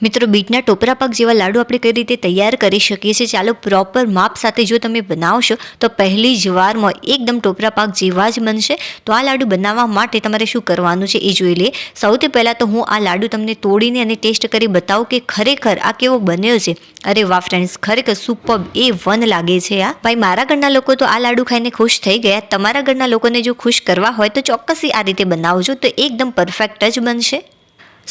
મિત્રો બીટના ટોપરા પાક જેવા લાડુ આપણે કઈ રીતે તૈયાર કરી શકીએ છીએ, ચાલો પ્રોપર માપ સાથે જો તમે બનાવશો તો પહેલી જ વારમાં એકદમ ટોપરા પાક જેવા જ બનશે। તો આ લાડુ બનાવવા માટે તમારે શું કરવાનું છે એ જોઈ લઈએ। સૌથી પહેલાં તો હું આ લાડુ તમને તોડીને અને ટેસ્ટ કરી બતાવું કે ખરેખર આ કેવો બન્યો છે। અરે વાહ ફ્રેન્ડ્સ, ખરેખર સુપર A1 લાગે છે આ। ભાઈ મારા ઘરના લોકો તો આ લાડુ ખાઈને ખુશ થઈ ગયા। તમારા ઘરના લોકોને જો ખુશ કરવા હોય તો ચોક્કસથી આ રીતે બનાવજો તો એકદમ પરફેક્ટ જ બનશે।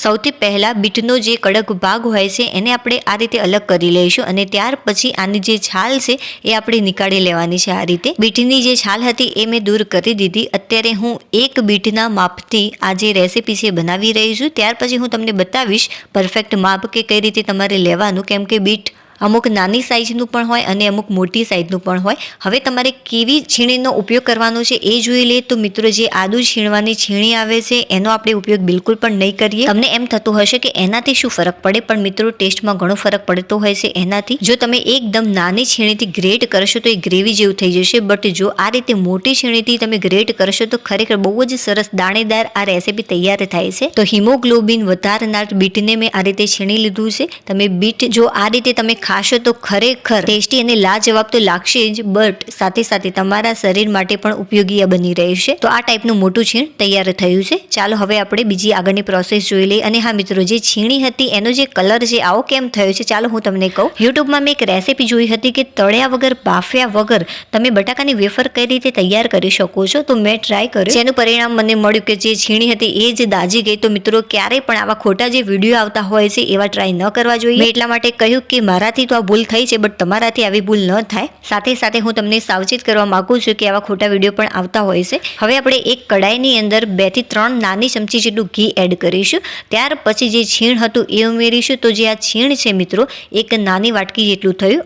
સૌથી પહેલાં બીટનો જે કડક ભાગ હોય છે એને આપણે આ રીતે અલગ કરી લઈશું અને ત્યાર પછી આની જે છાલ છે એ આપણે નીકાળી લેવાની છે। આ રીતે બીટની જે છાલ હતી એ મેં દૂર કરી દીધી। અત્યારે હું એક બીટના માપથી આ જે રેસીપી છે બનાવી રહી છું। ત્યાર પછી હું તમને બતાવીશ પરફેક્ટ માપ કે કઈ રીતે તમારે લેવાનું, કેમ કે બીટ અમુક નાની સાઇઝનું પણ હોય અને અમુક મોટી સાઇઝનું પણ હોય। હવે તમારે કેવી છીણીનો ઉપયોગ કરવાનો છે એ જોઈ લઈએ। તો મિત્રો જે આદુ છીણવાની છીણી આવે છે એનો આપણે ઉપયોગ બિલકુલ પણ નહીં કરીએ। તમને એમ થતું હશે કે એનાથી શું ફરક પડે, પણ મિત્રો ટેસ્ટમાં ઘણો ફરક પડતો હોય છે એનાથી। જો તમે એકદમ નાની છીણીથી ગ્રેટ કરશો તો એ ગ્રેવી જેવું થઈ જશે, બટ જો આ રીતે મોટી છીણીથી તમે ગ્રેટ કરશો તો ખરેખર બહુ જ સરસ દાણેદાર આ રેસીપી તૈયાર થાય છે। તો હિમોગ્લોબિન વધારનાર બીટને મેં આ રીતે છીણી લીધું છે। તમે બીટ જો આ રીતે તમે ખાશો તો ખરેખર ટેસ્ટી અને લાજવાબ તો લાગશે જ, બટ સાથે સાથે તમારા શરીર માટે પણ ઉપયોગી બની રહેશે। તો આ ટાઈપનું મોટું છીણ તૈયાર થયું છે। ચાલો હવે આપણે બીજી આગળની પ્રોસેસ જોઈ લઈએ। અને હા મિત્રો, જે છીણી હતી એનો જે કલર છે આવો કેમ થયો છે ચાલો હું તમને કહું। યુટ્યુબમાં મેં એક રેસીપી જોઈ હતી કે તળ્યા વગર બાફ્યા વગર તમે બટાકાની વેફર કઈ રીતે તૈયાર કરી શકો છો। તો મેં ટ્રાય કર્યું, જેનું પરિણામ મને મળ્યું કે જે છીણી હતી એ જ દાજી ગઈ। તો મિત્રો ક્યારેય પણ આવા ખોટા જે વિડીયો આવતા હોય છે એવા ટ્રાય ન કરવા જોઈએ। મેં એટલા માટે કહ્યું કે મારાથી તો આ ભૂલ થઈ છે, બટ તમારાથી આવી ભૂલ ન થાય। સાથે સાથે હું તમને સાવચેત કરવા માંગુ છું કે આવા ખોટા વિડીયો પણ આવતા હોય છે। હવે આપણે એક કડાઈની અંદર 2 થી 3 નાની ચમચી જેટલું ઘી એડ કરીશું। ત્યાર પછી જે છીણ હતું એ ઉમેરીશું। તો જે આ છીણ છે મિત્રો એક નાની વાટકી જેટલું થયું।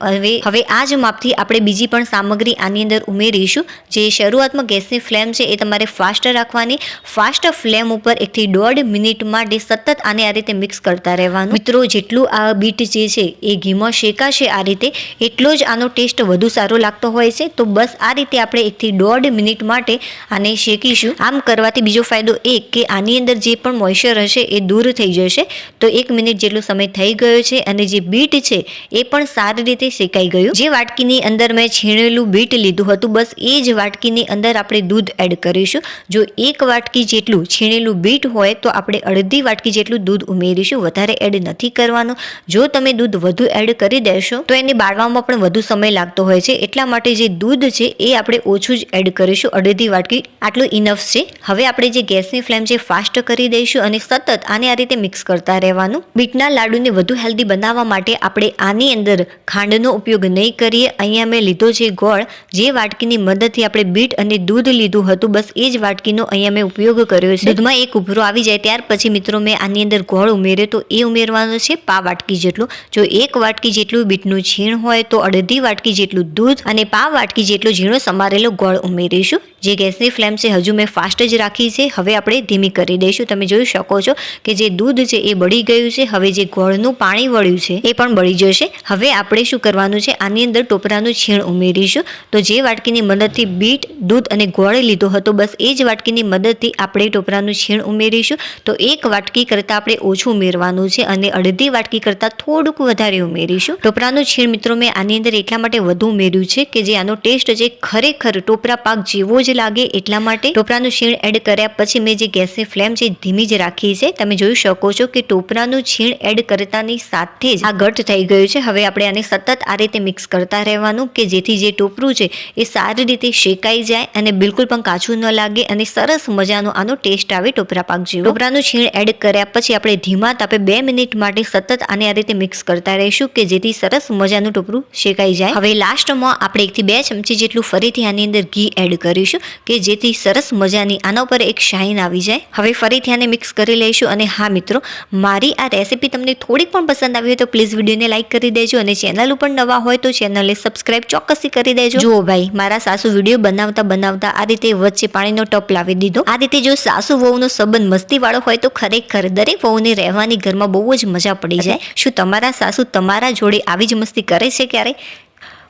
હવે આ જ માપથી આપણે બીજી પણ સામગ્રી આની અંદર ઉમેરીશું। જે શરૂઆતમાં ગેસની ફ્લેમ છે એ તમારે ફાસ્ટ રાખવાની। ફાસ્ટ ફ્લેમ ઉપર 1 થી 1.5 મિનિટ માટે સતત આને આ રીતે મિક્સ કરતા રહેવાનું। મિત્રો જેટલું આ બીટ જે છે એ ઘીમાં શેકાશે આ રીતે એટલો જ આનો ટેસ્ટ વધુ સારો લાગતો હોય છે। તો બસ આ રીતે આપણે 1 થી 1.5 મિનિટ માટે આને શેકીશું। આમ કરવાથી બીજો ફાયદો એ કે આની અંદર જે પણ મોઇશ્ચર હશે એ દૂર થઈ જશે। તો 1 મિનિટ જેટલો સમય થઈ ગયો છે અને જે બીટ છે એ પણ સારી રીતે શેકાઈ ગયું। જે વાટકીની અંદર મેં છીણેલું બીટ લીધું હતું બસ એ જ વાટકીની અંદર આપણે દૂધ એડ કરીશું। જો 1 વાટકી જેટલું છીણેલું બીટ હોય તો આપણે અડધી વાટકી જેટલું દૂધ ઉમેરીશું, વધારે એડ નથી કરવાનું। જો તમે દૂધ વધુ એડ કરી દેશો તો એને બાળવામાં પણ વધુ સમય લાગતો હોય છે, એટલા માટે જે દૂધ છે એ આપણે ઓછું જ એડ કરીશું। અડધી વાટકી આટલું ઇનફ છે। હવે આપણે જે ગેસની ફ્લેમ છે ફાસ્ટ કરી દઈશું અને સતત આને આ રીતે મિક્સ કરતા રહેવાનું। બીટના લાડુને વધુ હેલ્ધી બનાવવા માટે આપણે આની અંદર ખાંડનો ઉપયોગ નહીં કરીએ। અહીંયા મેં લીધો છે ગોળ। જે વાટકીની મદદથી આપણે બીટ અને દૂધ લીધું હતું બસ એ જ વાટકીનો અહીંયા મેં ઉપયોગ કર્યો છે। દૂધમાં એક ઉભરો આવી જાય ત્યાર પછી મિત્રો મેં આની અંદર ગોળ ઉમેર્યો, તો એ ઉમેરવાનો છે પા વાટકી જેટલું। જો 1 વાટકી જેટલું બીટનું છીણ હોય તો અડધી વાટકી જેટલું દૂધ અને પા વાટકી જેટલો ઝીણો સમારેલો ગોળ ઉમેરીશું। જે ગેસની ફ્લેમ છે હજુ મેં ફાસ્ટ જ રાખી છે, હવે આપણે ધીમી કરી દઈશું। તમે જોઈ શકો છો કે જે દૂધ છે એ બળી ગયું છે। હવે જે ગોળનું પાણી વળ્યું છે એ પણ બળી જશે। હવે આપણે શું કરવાનું છે, આની અંદર ટોપરાનું છીણ ઉમેરીશું। તો જે વાટકીની મદદથી બીટ, દૂધ અને ગોળ લીધો હતો બસ એ જ વાટકીની મદદથી આપણે ટોપરાનું છીણ ઉમેરીશું। તો 1 વાટકી કરતાં આપણે ઓછું ઉમેરવાનું છે અને અડધી વાટકી કરતાં થોડુંક વધારે ઉમેરીશું। ટોપરાનું છીણ મિત્રો મેં આની અંદર એટલા માટે વધુ ઉમેર્યું છે કે જે આનો ટેસ્ટ છે ખરેખર ટોપરા પાક જેવો જ લાગે, એટલા માટે ટોપરાનું છીણ એડ કર્યા પછી મેં જે ગેસની ફ્લેમ છે ધીમી જ રાખી છે। તમે જોઈ શકો છો કે ટોપરાનું છીણ એડ કરતાની સાથે જ આ ઘટ થઈ ગયું છે। હવે આપણે આને સતત આ રીતે મિક્સ કરતા રહેવાનું કે જેથી જે ટોપરું છે એ સારી રીતે શેકાઈ જાય અને બિલકુલ પણ કાચું ન લાગે અને સરસ મજાનો આનો ટેસ્ટ આવે ટોપરા પાક જેવો। ટોપરાનું છીણ એડ કર્યા પછી આપણે ધીમા તાપે 2 મિનિટ માટે સતત આને આ રીતે મિક્સ કરતા રહીશું કે જેથી સરસ મજાનું ટોપરું શેકાઈ જાય। હવે લાસ્ટમાં આપણે 1 થી 2 ચમચી જેટલું ફરીથી આની અંદર ઘી એડ કરીશું કે જેથી સરસ મજાની આના ઉપર એક શાઇન આવી જાય। હવે ફરીથી આને મિક્સ કરી લઈશું। અને હા મિત્રો, મારી આ રેસીપી તમને થોડીક પણ પસંદ આવી હોય તો પ્લીઝ વિડીયોને લાઇક કરી દેજો અને ચેનલ ઉપર નવા હોય તો ચેનલને સબસ્ક્રાઇબ ચોક્કસથી કરી દેજો। જુઓ ભાઈ, મારા સાસુ વિડીયો બનાવતા બનાવતા આ રીતે વચ્ચે પાણીનો ટપ લાવી દીધો। આ રીતે જો સાસુ વહુનો સંબંધ મસ્તીવાળો હોય તો ખરેખર દરેક વહુને રહેવાની ઘરમાં બહુ જ મજા પડી જાય। શું તમારા સાસુ તમારા જોડે આવી જ મસ્તી કરે છે ક્યારે?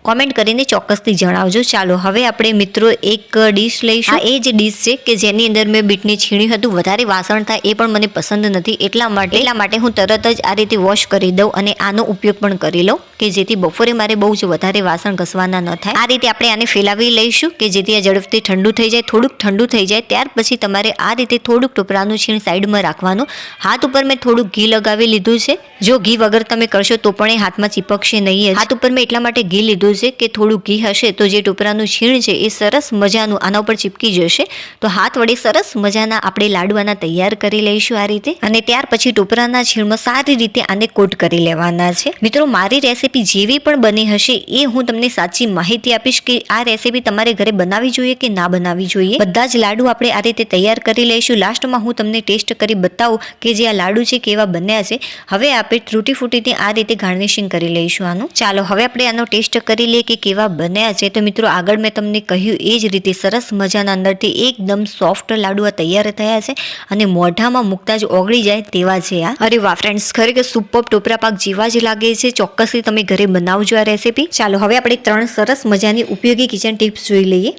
કોમેન્ટ કરીને ચોક્કસથી જણાવજો. ચાલો હવે આપણે મિત્રો એક ડીશ લઈશું. એ જ ડીશ છે કે જેની અંદર મેં બીટને છીણ્યું હતું. વધારે વાસણ થાય એ પણ મને પસંદ નથી, એટલા માટે હું તરત જ આ રીતે વોશ કરી દઉં અને આનો ઉપયોગ પણ કરી લઉં કે જેથી બપોરે મારે બહુ જ વધારે વાસણ ઘસવાના ન થાય. આ રીતે આપણે આને ફેલાવી લઈશું કે જેથી આ ઝડપથી ઠંડુ થઈ જાય. થોડુંક ઠંડુ થઈ જાય ત્યાર પછી તમારે આ રીતે થોડુંક ટોપરાનું છીણ સાઈડમાં રાખવાનું. હાથ ઉપર મેં થોડુંક ઘી લગાવી લીધું છે. જો ઘી વગર તમે કરશો તો પણ એ હાથમાં ચીપકશે નહીં. હાથ ઉપર મેં એટલા માટે ઘી લીધું છે કે થોડું ઘી હશે તો જે ટોપરાનું છીણ છે એ સરસ મજાનું આના ઉપર ચીપકી જશે. તો હાથ વડે સરસ મજાના આપણે લાડવાના તૈયાર કરી લઈશું આ રીતે. અને ત્યાર પછી ટોપરાના છીણમાં સારી રીતે આને કોટ કરી લેવાના છે. મિત્રો મારી રેસીપી જેવી પણ બની હશે એ હું તમને સાચી માહિતી આપીશ કે આ રેસીપી તમારે ઘરે બનાવવી જોઈએ કે ના બનાવવી જોઈએ. બધા જ લાડુ આપણે આ રીતે તૈયાર કરી લઈશું. લાસ્ટમાં હું તમને ટેસ્ટ કરી બતાવું કે જે આ લાડુ છે કેવા બન્યા છે. હવે આપણે તૂટી ફૂટીથી આ રીતે ગાર્નિશિંગ કરી લઈશું આનું. ચાલો હવે આપણે આનો ટેસ્ટ કરી લઈએ કે કેવા બન્યા છે. તો મિત્રો આગળ મેં તમને કહ્યું એ જ રીતે સરસ મજાના અંદરથી એકદમ સોફ્ટ લાડુ આ તૈયાર થયા છે અને મોઢામાં મૂકતા જ ઓગળી જાય તેવા છે આ. અરે વાહ ફ્રેન્ડ્સ, ખરેખર સુપર ટોપરા પાક જેવા જ લાગે છે. ચોક્કસથી તમે ઘરે બનાવજો આ રેસીપી. ચાલો હવે આપણે 3 સરસ મજાની ઉપયોગી કિચન ટિપ્સ જોઈ લઈએ.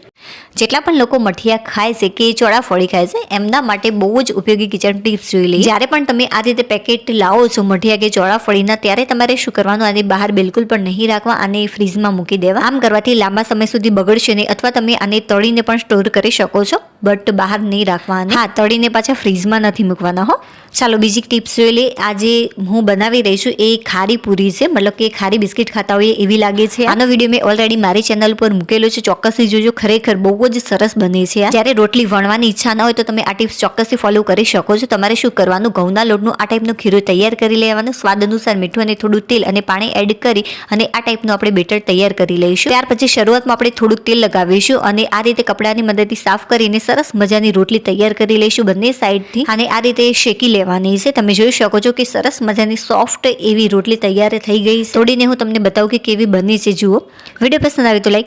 જેટલા પણ લોકો મઠિયા ખાય છે કે ચોળાફળી ખાય છે એમના માટે બહુ જ ઉપયોગી કિચન ટિપ્સ જોઈ લઈએ. જ્યારે પણ તમે આ રીતે પેકેટ લાવો છો મઠિયા કે ચોળાફળીના ત્યારે તમારે શું કરવાનું, આને બહાર બિલકુલ પણ નહીં રાખવા, આને ફ્રીઝમાં મૂકી દેવા. આમ કરવાથી લાંબા સમય સુધી બગડશે નહીં. અથવા તમે આને તળીને પણ સ્ટોર કરી શકો છો, બટ બહાર નહીં રાખવાના. હા, તળીને પાછા ફ્રીઝમાં નથી મૂકવાના હો. ચાલો બીજી ટિપ્સ જોઈ લઈએ. આજે હું બનાવી રહી છું એ ખારી પૂરી છે, મતલબ કે ખારી બિસ્કિટ ખાતા હોઈએ એવી લાગે છે. આનો વિડીયો મેં ઓલરેડી મારી ચેનલ પર મૂકેલો છે, ચોક્કસથી જોજો. ખરેખર બહુ જ સરસ બની છે. જ્યારે રોટલી વણવાની ઈચ્છા ના હોય તો તમે આ ટિપ્સ ચોક્કસથી ફોલો કરી શકો છો. તમારે શું કરવાનું, ઘઉંના લોટનું આ ટાઈપનું ખીરું તૈયાર કરી લેવાનું. સ્વાદ અનુસાર મીઠું અને થોડું તેલ અને પાણી એડ કરી અને આ ટાઈપનું આપણે બેટર તૈયાર કરી લઈશું. ત્યાર પછી શરૂઆતમાં આપણે થોડુંક તેલ લગાવીશું અને આ રીતે કપડાની મદદથી સાફ કરીને સરસ મજાની રોટલી તૈયાર કરી લઈશું બંને સાઈડથી. અને આ રીતે શેકી લેવાની છે. તમે જોઈ શકો છો કે સરસ મજાની સોફ્ટ એવી રોટલી તૈયાર થઈ ગઈ. તોડીને હું તમને બતાવું કે કેવી બની છે. જુઓ, વિડીયો પસંદ આવે તો લાઈક